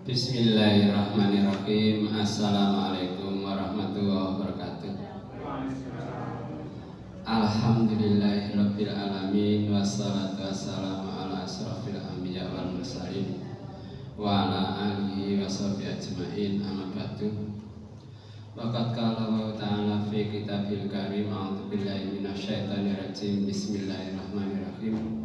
Bismillahirrahmanirrahim. Assalamualaikum warahmatullahi wabarakatuh. Alhamdulillahirabbil alamin wassalatu wassalamu ala asrofil anbiya wal mursalin wa ala alihi washabihi ajmain, amma ba'du. Waqad qala Allah ta'ala fi kitabil karim, a'udzu billahi minasyaitonir rajim. Bismillahirrahmanirrahim.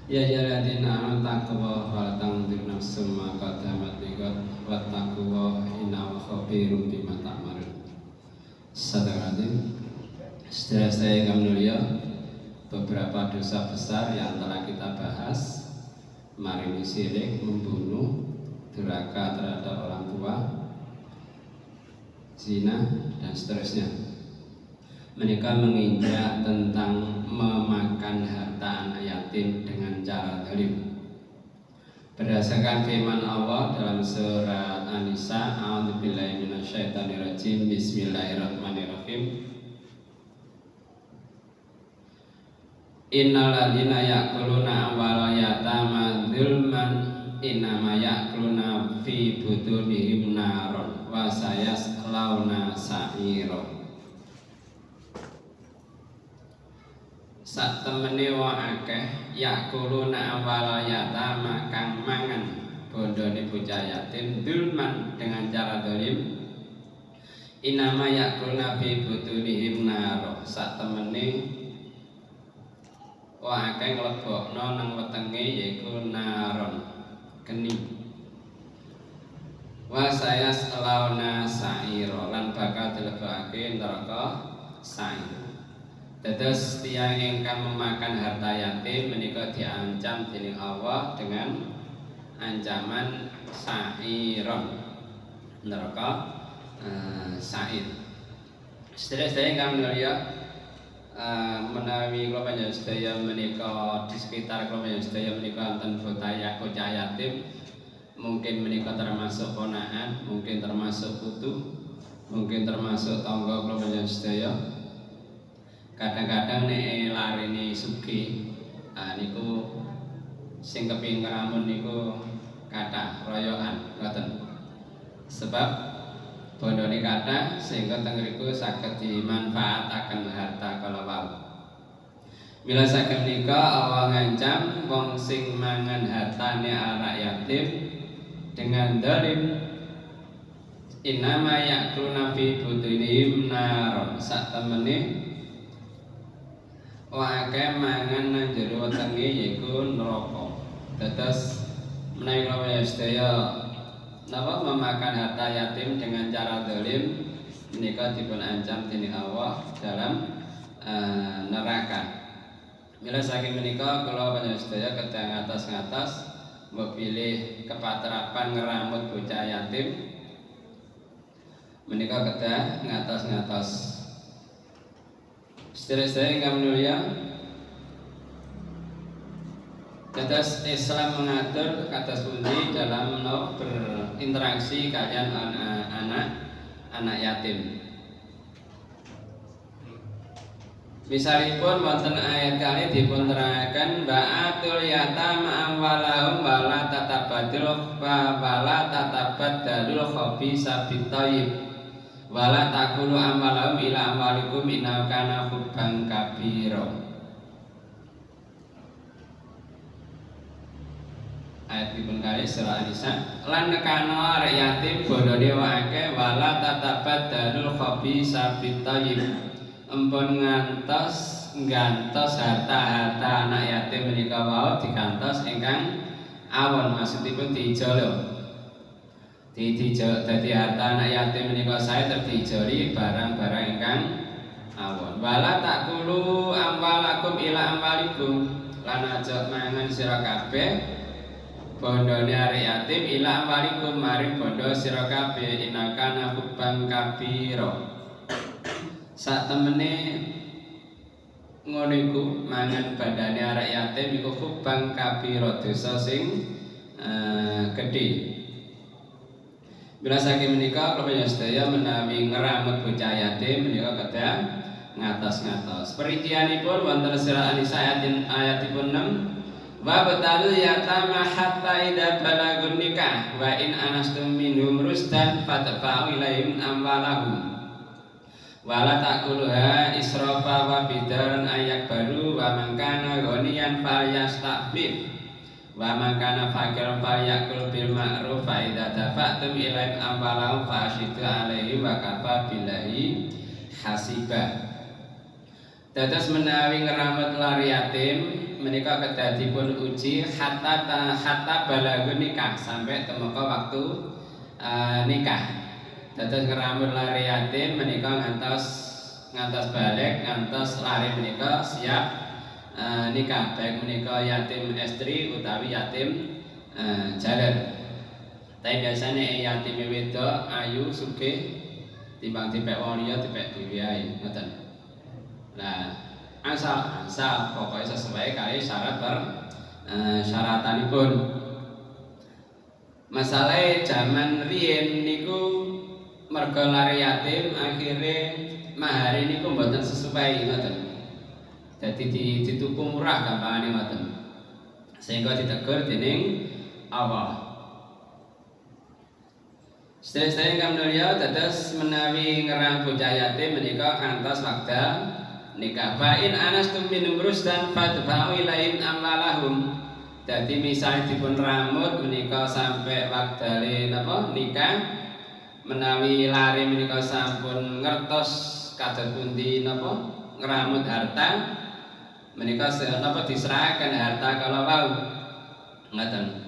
Ya ayyuhalladzina amanu taqullaha wa la tanzur nafsum ma qaddamat lighad wattaqullaha innallaha khabirum bima ta'malun. Sadaqatin. Saudara saya yang mulia, beberapa dosa besar yang telah kita bahas, marini syirik, membunuh, durhaka terhadap orang tua, zina dan seterusnya. Mereka menginjak tentang memakan harta anak yatim dengan cara zalim. Berdasarkan firman Allah dalam surat An-Nisa, a'udzubillahi minasyaitonirrajim, bismillahirrahmanirrahim. Innal ladzina ya'kuluna amwalal yatama dzulman innama ya'kuluna fi butunihim naron wa sayaslawna sa'ira. Sak temene wong akeh yakuluna amwala yatama kang mangan bondone bocah yatim dzulman dengan cara zalim. Inama yakuluna fi butunihim naro. Sak temene wong akeh nglebokno nang wetenge yaiku naron, geni. Wa sayaslawna sa'ira, lan bakal dilebokake neraka sa'ir. Dados tiyang ingkang memakan harta yatim menika diancam dening Allah dengan ancaman sa'iron, neraka sa'ir. Sedherek-sedherek ingkang mulia, menawi kula panjenengan sedaya menika di sekitar kula panjenengan sedaya menika wonten bocah yatim, mungkin menika termasuk ponakan, mungkin termasuk putu, mungkin termasuk tangga kula panjenengan sedaya. Kadang-kadang nek larine sugih, niku sing kepengin ngeramun niku kathah royokan ngoten. Sebab bondone kathah sehingga teng mriku saged dimanfaataken harta kala wau. Mila saged menika Allah ngancam wong sing mangan hartane anak yatim dengan zalim. Innama ya'kuluna fi butunihim naron. Sak temene akeh mangan nang jero wetenge yaiku neraka. Dados menawi kula sedaya napa memakan harta yatim dengan cara zalim menika dipun ancam dening Allah dalam neraka. Mila saking menika kula panjenengan sedaya kedah ngatos-ngatos mbok pilih kepatrapan ngeramut bocah yatim menika kedah ngatos-ngatos. Sedherek-sedherek ingkang mulia, dados Islam mengatur kados pundi dalam berinteraksi kalian anak yatim. Misalipun wonten ayat kali dipun terangkan ba'atul yatama amwalahum wala tatabadalul khabisa bitayyib wala takulu amwalahum ila amwalikum innahu kana hubban kabira. Ayat dipun kali surah An-Nisa, lan nekano arek yatim bondone akeh wala tatabadalul khabisa bitayyib. Empun gantos harta anak yatim menika wau digantos ingkang awon, maksudipun diijolo. Dadi harta anak yatim menika sae terdijoli barang-barang ingkang awon. Wala takulu amwalakum ila amwalikum, lan aja mangan sira kabeh bondone arek yatim ila amwalikum maring bondo sira kabeh inakana hubban kabira. Sak temene ngono iku mangan bandane arek yatim iku hubban kabira, dosa sing gedhe. Bila saking menika kula sedaya menawi ngeramut bocah yatim menika kedah ngatos-ngatos. Perincianipun wonten surah An-Nisa ayatipun 6 Wa batalul yatama hatta idza balagun nikah wa in anastum minhum rusdan fadfa'u ilaihim amwalahum wala takuluha israfa wa bidaran ayak baru wa man kana ghaniyan falyastafif wa man kana fakiran falyakul bil ma'ruf fa idza dafa'tum ilaihim amwalahum fashidu alaihi wa kafa billahi hasiba. Dados menawi ngramut lari yatim menika kedadipun uji hatta balagun nikah sampai temeka waktu nikah. Dados ngramut lari yatim menika ngantos balik ngantos lari menika siap nikah, baik menika yatim estri utawi yatim jaler. Tapi biasanya yatim wedok ayu sugih timbang dipek wong liya dipek dhewe ae ngoten. Nah, asal pokoknya sesuai kali syarat syaratanipun. Masalah zaman riyen niku merga lari yatim akhirnya mahar niku mboten sesuai ngoten. Dadi dituku murah gampangane ngoten. Sehingga ditegur dening Allah. Sedaya ingkang mulya dados menawi ngerang bocah yatim menika kantos wekdal nikah. Fa in anastum minhum rusdan fadfa'u ilaihim amwalahum. Dadi misal dipun ramut menika sampai waktale napa nikah menawi lari menika sampun ngertos kados pundi napa ngramut harta menika napa diserahaken harta kala wau ngoten.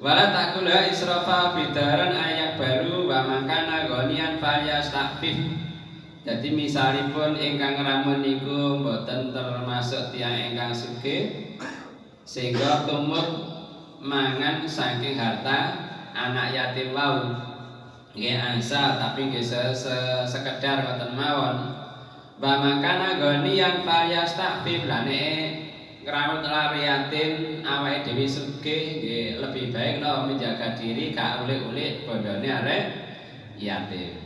Wala takula israfa bidaran ayak baru wa mangkana ghaniyan falyastafif. Jadi misalipun ingkang ngramut niku mboten termasuk tiyang ingkang sugih sehingga tumut mangan saking harta anak yatim wau nggih angsal tapi nggih sekedar ngoten mawon. Wa mangkana ghaniyan falyastafif lan ngramut lari yatim awake dhewe sugih nggih lebih baik lho menjaga diri gak ulik-ulik bondone arek yatim.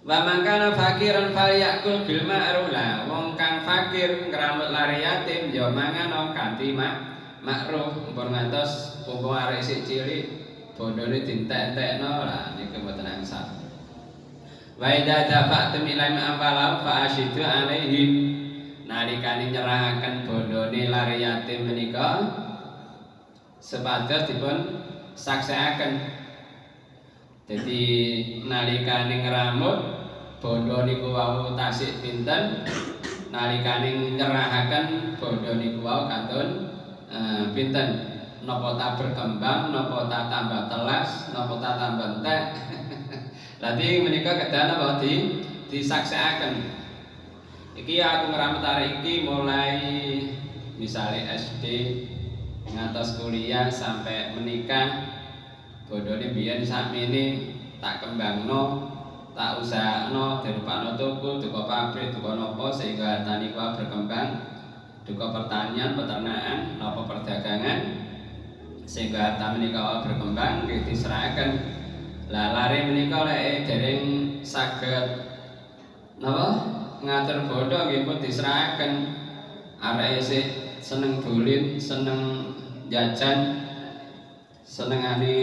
Wa man kana fakiran falyakul bil ma'ruf. Lah wong kang fakir ngramut lari yatim ya mangan kanthi ma'ruf. Mumpun ngantos popo arek sik cilik bondone dintek-entekno lah niku mboten angsal. Wa idza dafa'tum ilaihim amwalahum fa ashidu alaihim. Nalikane nyerahaken bondone lari yatim menika sepados dipun saksekaken. Jadi nalikane ngramut bondo niku wau tasik pinten, nalikane nyerahaken bondo niku wau kantun pinten, napa ta berkembang, napa ta tambah telas, napa ta tambah entek. Dadi menika kedah napa disaksekaken. Iki aku ngramut arek iki mulai misale SD ngantos kuliah sampai menikah. Bondone biyen sakmene tak kembangno, tak usahno dirupakno tuku, duka pabrik, duka napa sehingga harta niku berkembang, duka pertanian, peternakan, napa perdagangan sehingga harta menika berkembang nggih diserahaken. Lah lare menika lek dereng saged napa ngatur bondo nggih pun diserahaken. Arek isih seneng dolen, seneng jajan, senengane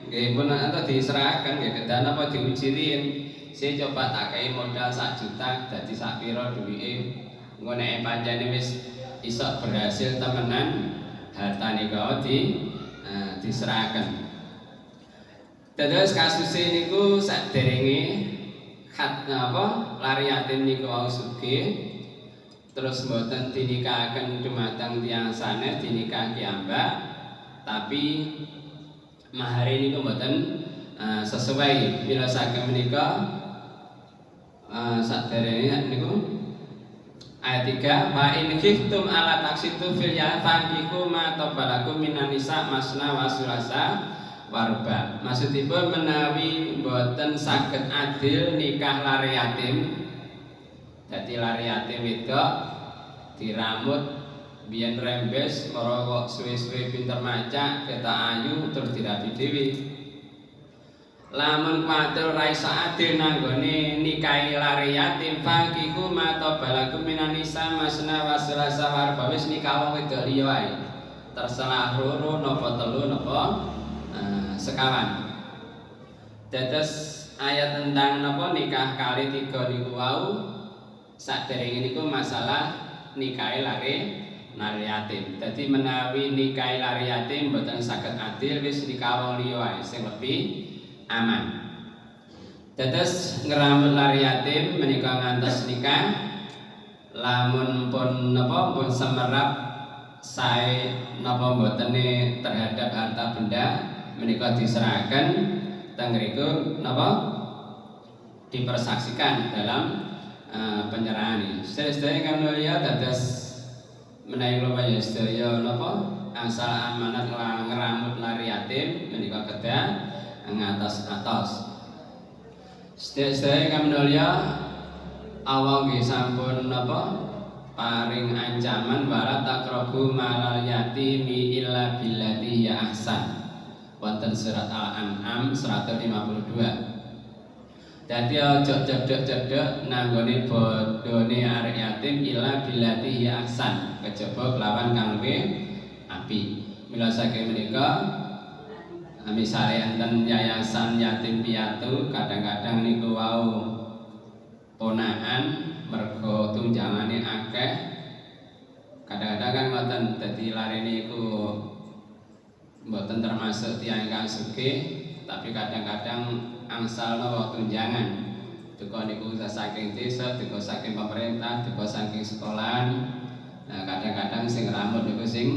nggih pun atau diserahaken nggih kedah napa diuji riyen. Saya coba tak kei modal 1 juta dadi sak pira duwike. Engko nek pancene wis iso berhasil temenan hartane kau diserahaken. Dados kasuse niku saderenge napa lari yatim niku wau sugih terus mboten dinikahaken dumateng tiyang sanes dinikah kiambak tapi mahar niku mboten sesuai bila saking menika saderenge niku ayat 3 wa in khiftum ala taksitu fil yafankihu ma tabalakum minan nisa masna wa sulasa warba. Maksudipun menawi mboten saged adil nikah lari yatim. Dadi lari yatim wedok diramut biyen rembes merokok suwe-suwe pinter maca ketok ayu terus dirabi dhewe. Lamun kuwatir ra iso adil nanggone nikahi lari yatim faqihu ma tabalakum minan nisa masna wa sulasa warba wis nikah wong wedok liya wae. tersalah loro napa telu napa sekawan. Dados ayat tentang napa nikah kali 3 niku wau saderenge niku masalah nikahe lare yatim. Dadi menawi nikahe lare yatim mboten saged adil wis nikah wong liya wae sing lebih aman. Dados ngeramut lare yatim menika ngantos nikah lamun pun napa pun semerap sae napa mbotene terhadap harta benda menika diserahkan teng mriku napa dipersaksikan dalam penyerahan ini. Sedaya kang mulya dados menawi kula sedaya napa asal amanat ngeramut lare yatim menika kedah ngatos-atos. Sedaya kang mulya Allah nggih sampun napa paring ancaman wala taqrabu malal yatimi illa billati ya ahsan. Wonten surat Al-An'am 152. Dadi aja cedhek-cedhek nanggone bodhone arek yatim illa billati ya ahsan, kejaba kelawan kang luwih apik. Mila saking menika misale enten yayasan yatim piatu kadang-kadang niku wau ponakan mergo tunjangane akeh, kadang-kadang kan ngoten dadi larene iku mboten termasuk tiyang ingkang sugih, tapi kadang-kadang angsal napa tunjangan duka niku saking desa, duka saking pemerintah, duka saking sekolahan. Nah, kadang-kadang sing rambut niku sing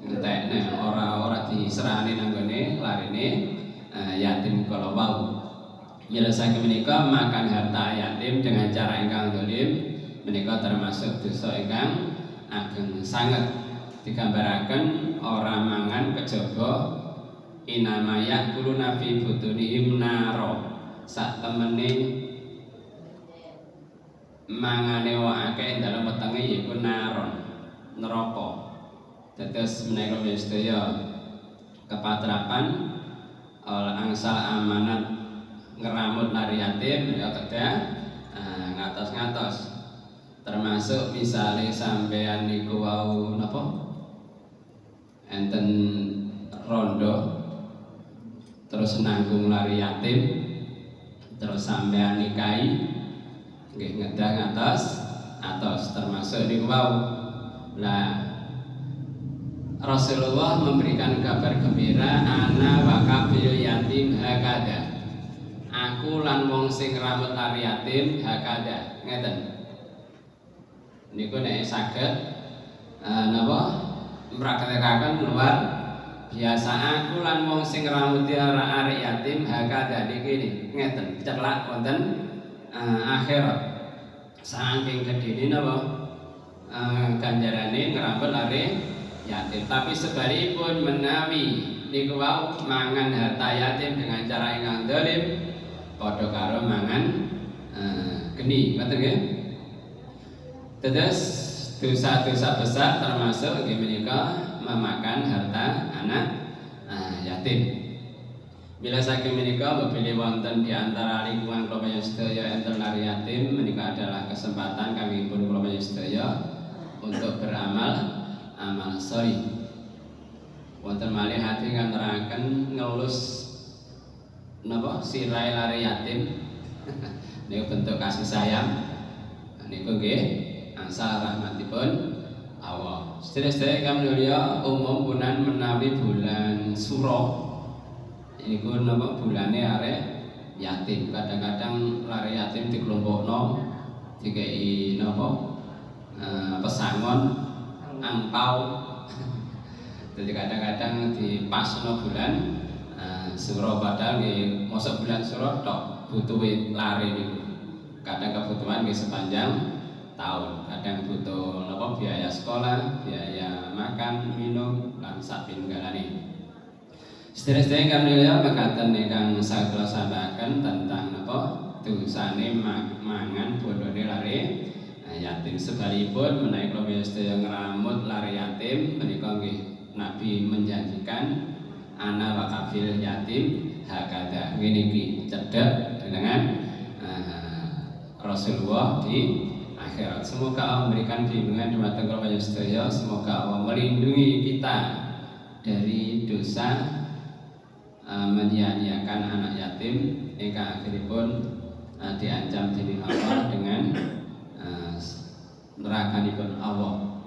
entekne ora diserahne nanggone larene yatim kala wau. Mila saking menika makan harta yatim dengan cara ingkang dolim menika termasuk dosa ingkang ageng sanget. Digambaraken ora mangan kejaba inama yakuluna fi butunihim naro, sak temene mangane wa akeh ing dalem wetenge yaiku naron, neraka. Dados menika sedaya kepatrapan angsal amanat ngeramut lare yatim ya kedah ngatos-ngatos. Termasuk misale sampean niku wau napa enten rondo terus nanggung lare yatim terus sampean nikahi nggih ngedah ngatos termasuk niku wau. Lah Rasulullah memberikan kabar gembira ana wa kafil yatim hakada, aku lan wong sing ngramut lare yatim hakada, ngeten niku nek saged napa mraketekaken luar biasa, aku lan wong sing ngramut arek yatim hakada niki ngeten ceklak wonten akhirat. Saking gedene napa ganjarane ngramut lare yatim. Tapi sebalikpun menawi niku wau mangan harta yatim dengan cara ingkang zalim padha karo mangan geni, ngoten nggih. Terus dosa-dosa besar termasuk nggih menika memakan harta anak yatim. Bila saking menika mebili wonten di antara lingkungan kula sedaya enten lare yatim, menika adalah kesempatan kami pun kula sedaya untuk beramal amal sholih. Wonten malih hati kan nerangken ngelus napa sirahe lare yatim niku bentuk kasih sayang niku nggih angsal rahmatipun Allah. Sedherek-sedherek kang mulya umum punan menawi bulan Suro niku napa bulane arek yatim. Kadang-kadang lare yatim dikelompokno dikei napa pesangon angpau. Jadi kadang-kadang dipasno bulan Suro padahal nggih mosok bulan Suro tok butuhe lare niku. Kadang kebutuhan nggih sepanjang tahun. Kadang butuh napa biaya sekolah, biaya makan, minum, lan sak pinunggalane. Sedherek-sedherek kang mulya mekaten ingkang saged kula sampaikan tentang napa dosane mangan bodhone lare yatim. Sebalipun menawi kula sedaya ngramut lare yatim menika nggih Nabi menjanjikan ana wa kafil yatim hakada, ngene iki cedhek dengan Rasulullah di akhirat. Semoga Allah memberikan bimbingan dumateng kula sedaya, semoga Allah melindungi kita dari dosa menyia-nyiakan anak yatim ingkang akhiripun diancam dening Allah dengan nerakanipun Allah.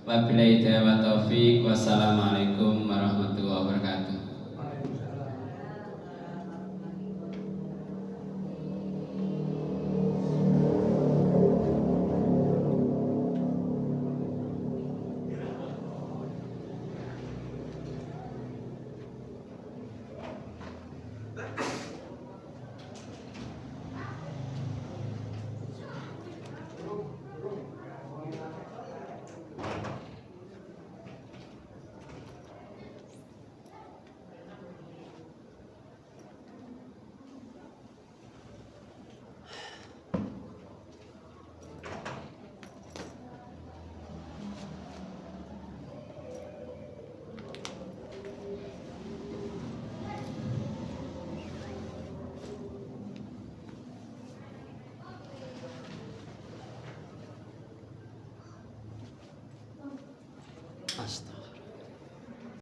Wabillahi taufiq. Wassalamualaikum